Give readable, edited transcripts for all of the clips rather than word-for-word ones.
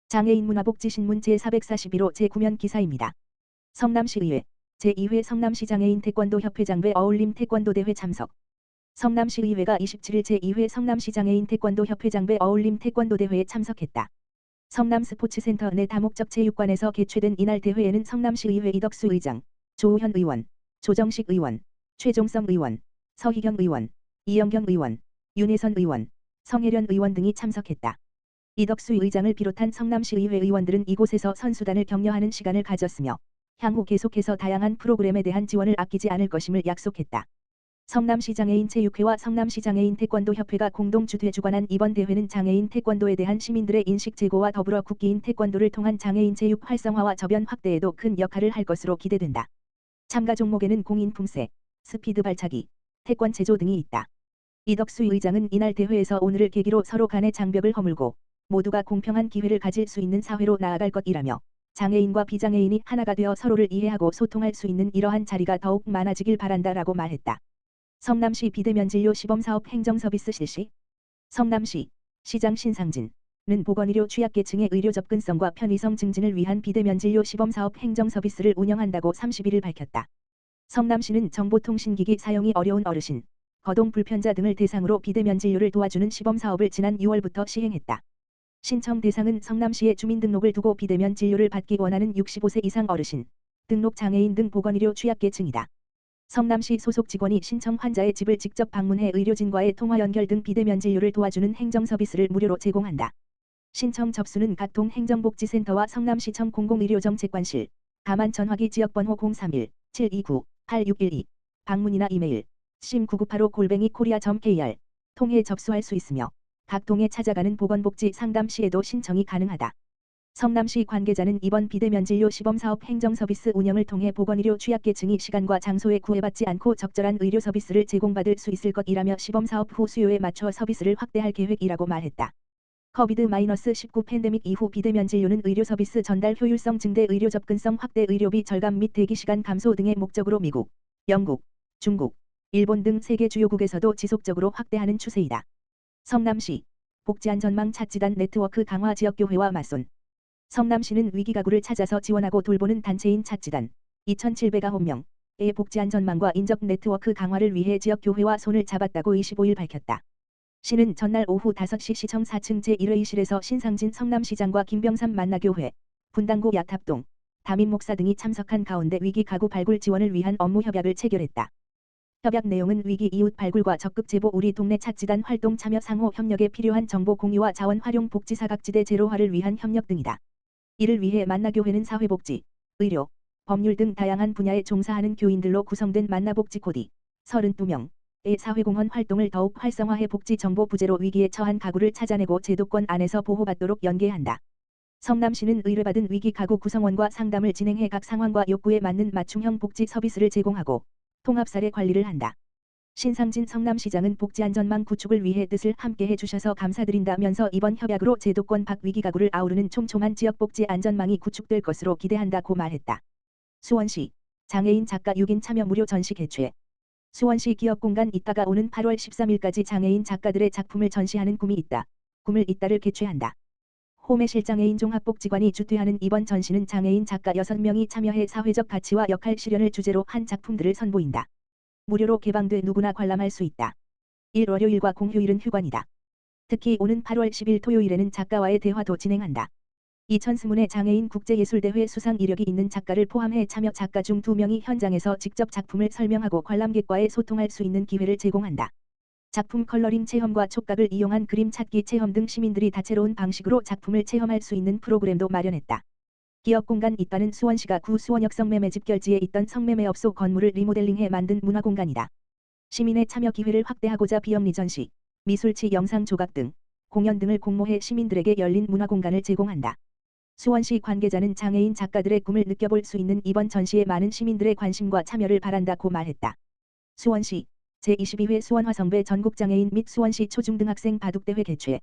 장애인 문화복지신문 제441호 제9면 기사입니다. 성남시의회 제2회 성남시 장애인 태권도 협회장배 어울림 태권도대회 참석. 성남시의회가 27일 제2회 성남시 장애인 태권도 협회장배 어울림 태권도대회에 참석했다. 성남스포츠센터 내 다목적 체육관에서 개최된 이날 대회에는 성남시의회 이덕수 의장, 조우현 의원, 조정식 의원, 최종성 의원, 서희경 의원, 이영경 의원, 윤혜선 의원, 성혜련 의원 등이 참석했다. 이덕수 의장을 비롯한 성남시의회 의원들은 이곳에서 선수단을 격려하는 시간을 가졌으며 향후 계속해서 다양한 프로그램에 대한 지원을 아끼지 않을 것임을 약속했다. 성남시 장애인 체육회와 성남시 장애인 태권도 협회가 공동 주최주관한 이번 대회는 장애인 태권도에 대한 시민들의 인식 제고와 더불어 국기인 태권도를 통한 장애인 체육 활성화와 저변 확대에도 큰 역할을 할 것으로 기대된다. 참가 종목에는 공인 품새, 스피드 발차기, 태권 체조 등이 있다. 이덕수 의장은 이날 대회에서 오늘을 계기로 서로 간의 장벽을 허물고 모두가 공평한 기회를 가질 수 있는 사회로 나아갈 것이라며 장애인과 비장애인이 하나가 되어 서로를 이해하고 소통할 수 있는 이러한 자리가 더욱 많아지길 바란다라고 말했다. 성남시 비대면 진료 시범사업 행정서비스 실시. 성남시 시장 신상진은 보건의료 취약계층의 의료 접근성과 편의성 증진을 위한 비대면 진료 시범사업 행정서비스를 운영한다고 31일 밝혔다. 성남시는 정보통신기기 사용이 어려운 어르신, 거동 불편자 등을 대상으로 비대면 진료를 도와주는 시범사업을 지난 6월부터 시행했다. 신청 대상은 성남시에 주민등록을 두고 비대면 진료를 받기 원하는 65세 이상 어르신, 등록 장애인 등 보건의료 취약계층이다. 성남시 소속 직원이 신청 환자의 집을 직접 방문해 의료진과의 통화 연결 등 비대면 진료를 도와주는 행정 서비스를 무료로 제공한다. 신청 접수는 각 동 행정복지센터와 성남시청 공공의료정책관실, 가만 전화기 지역번호 031-729-8612, 방문이나 이메일 심9985@korea.kr 통해 접수할 수 있으며 각 동에 찾아가는 보건복지 상담 시에도 신청이 가능하다. 성남시 관계자는 이번 비대면 진료 시범사업 행정서비스 운영을 통해 보건의료 취약계층이 시간과 장소에 구애받지 않고 적절한 의료 서비스를 제공받을 수 있을 것이라며 시범사업 후 수요에 맞춰 서비스를 확대할 계획이라고 말했다. 코비드-19 팬데믹 이후 비대면 진료는 의료 서비스 전달 효율성 증대, 의료 접근성 확대, 의료비 절감 및 대기시간 감소 등의 목적으로 미국, 영국, 중국, 일본 등 세계 주요국에서도 지속적으로 확대하는 추세이다. 성남시 복지안전망 찾지단 네트워크 강화 지역교회와 맞선. 성남시는 위기가구를 찾아서 지원하고 돌보는 단체인 찾지단 2,709명의 복지안전망과 인적 네트워크 강화를 위해 지역교회와 손을 잡았다고 25일 밝혔다. 시는 전날 오후 5시 시청 4층 제1회의실에서 신상진 성남시장과 김병삼 만나교회, 분당구 약탑동, 담임 목사 등이 참석한 가운데 위기가구 발굴 지원을 위한 업무 협약을 체결했다. 협약 내용은 위기 이웃 발굴과 적극 제보, 우리 동네 찾지단 활동 참여, 상호 협력에 필요한 정보 공유와 자원 활용, 복지 사각지대 제로화를 위한 협력 등이다. 이를 위해 만나교회는 사회복지, 의료, 법률 등 다양한 분야에 종사하는 교인들로 구성된 만나복지 코디 32명의 사회공헌 활동을 더욱 활성화해 복지 정보 부재로 위기에 처한 가구를 찾아내고 제도권 안에서 보호받도록 연계한다. 성남시는 의뢰받은 위기 가구 구성원과 상담을 진행해 각 상황과 욕구에 맞는 맞춤형 복지 서비스를 제공하고 통합사례 관리를 한다. 신상진 성남시장은 복지안전망 구축을 위해 뜻을 함께해 주셔서 감사드린다면서 이번 협약으로 제도권 밖 위기가구를 아우르는 촘촘한 지역복지 안전망이 구축될 것으로 기대한다고 말했다. 수원시 장애인 작가 6인 참여 무료 전시 개최. 수원시 기업공간 있다가 오는 8월 13일까지 장애인 작가들의 작품을 전시하는 꿈이 있다. 꿈을 잇다를 개최한다. 호매실장애인 종합복지관이 주최하는 이번 전시는 장애인 작가 6명이 참여해 사회적 가치와 역할 실현을 주제로 한 작품들을 선보인다. 무료로 개방돼 누구나 관람할 수 있다. 1 월요일과 공휴일은 휴관이다. 특히 오는 8월 10일 토요일에는 작가와의 대화도 진행한다. 2020의 장애인 국제예술대회 수상 이력이 있는 작가를 포함해 참여 작가 중 2명이 현장에서 직접 작품을 설명하고 관람객과의 소통할 수 있는 기회를 제공한다. 작품 컬러링 체험과 촉각을 이용한 그림 찾기 체험 등 시민들이 다채로운 방식으로 작품을 체험할 수 있는 프로그램도 마련했다. 기업공간 있다는 수원시가 구 수원역 성매매 집결지에 있던 성매매업소 건물을 리모델링해 만든 문화공간이다. 시민의 참여 기회를 확대하고자 비영리 전시, 미술치 영상 조각 등 공연 등을 공모해 시민들에게 열린 문화공간을 제공한다. 수원시 관계자는 장애인 작가들의 꿈을 느껴볼 수 있는 이번 전시에 많은 시민들의 관심과 참여를 바란다고 말했다. 수원시 제22회 수원화성배 전국장애인 및 수원시 초중등학생 바둑대회 개최.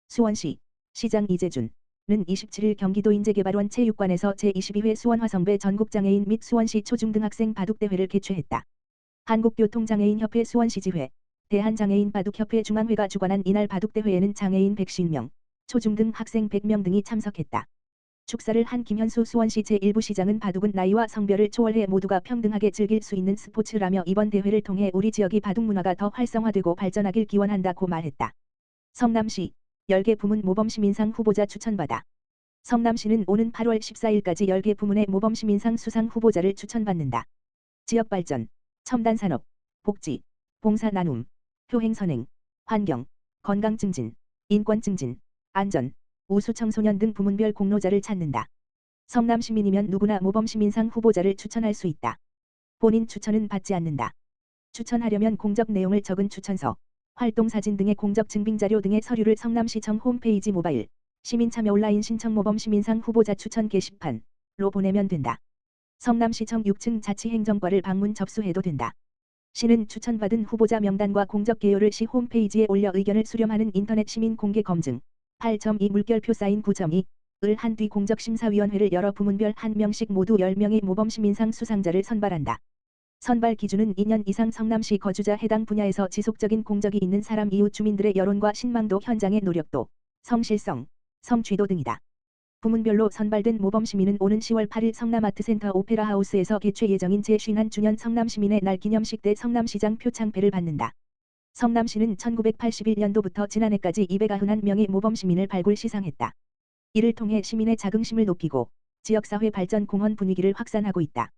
수원시 시장 이재준은 27일 경기도 인재개발원 체육관에서 제22회 수원화성배 전국장애인 및 수원시 초중등학생 바둑대회를 개최했다. 한국교통장애인협회 수원시지회, 대한장애인 바둑협회 중앙회가 주관한 이날 바둑대회에는 장애인 150명, 초중등 학생 100명 등이 참석했다. 축사를 한 김현수 수원시 제1부 시장은 바둑은 나이와 성별을 초월해 모두가 평등하게 즐길 수 있는 스포츠라며 이번 대회를 통해 우리 지역이 바둑 문화가 더 활성화되고 발전하길 기원한다고 말했다. 성남시 10개 부문 모범시민상 후보자 추천받아. 성남시는 오는 8월 14일까지 10개 부문의 모범시민상 수상 후보자를 추천받는다. 지역발전, 첨단산업, 복지, 봉사나눔, 효행선행, 환경, 건강증진, 인권증진, 안전, 우수청소년 등 부문별 공로자를 찾는다. 성남시민이면 누구나 모범시민상 후보자를 추천할 수 있다. 본인 추천은 받지 않는다. 추천하려면 공적 내용을 적은 추천서, 활동사진 등의 공적 증빙자료 등의 서류를 성남시청 홈페이지 모바일, 시민참여 온라인 신청 모범시민상 후보자 추천 게시판로 보내면 된다. 성남시청 6층 자치행정과를 방문 접수해도 된다. 시는 추천받은 후보자 명단과 공적 개요를 시 홈페이지에 올려 의견을 수렴하는 인터넷 시민 공개 검증 8.2 물결표 사인 9.2을 한 뒤 공적심사위원회를 열어 부문별 1명씩 모두 10명의 모범시민상 수상자를 선발한다. 선발 기준은 2년 이상 성남시 거주자 해당 분야에서 지속적인 공적이 있는 사람 이웃 주민들의 여론과 신망도 현장의 노력도, 성실성, 성취도 등이다. 부문별로 선발된 모범시민은 오는 10월 8일 성남아트센터 오페라하우스에서 개최 예정인 제51주년 성남시민의 날 기념식 때 성남시장 표창패를 받는다. 성남시는 1981년도부터 지난해까지 291명의 모범시민을 발굴 시상했다. 이를 통해 시민의 자긍심을 높이고 지역사회 발전 공헌 분위기를 확산하고 있다.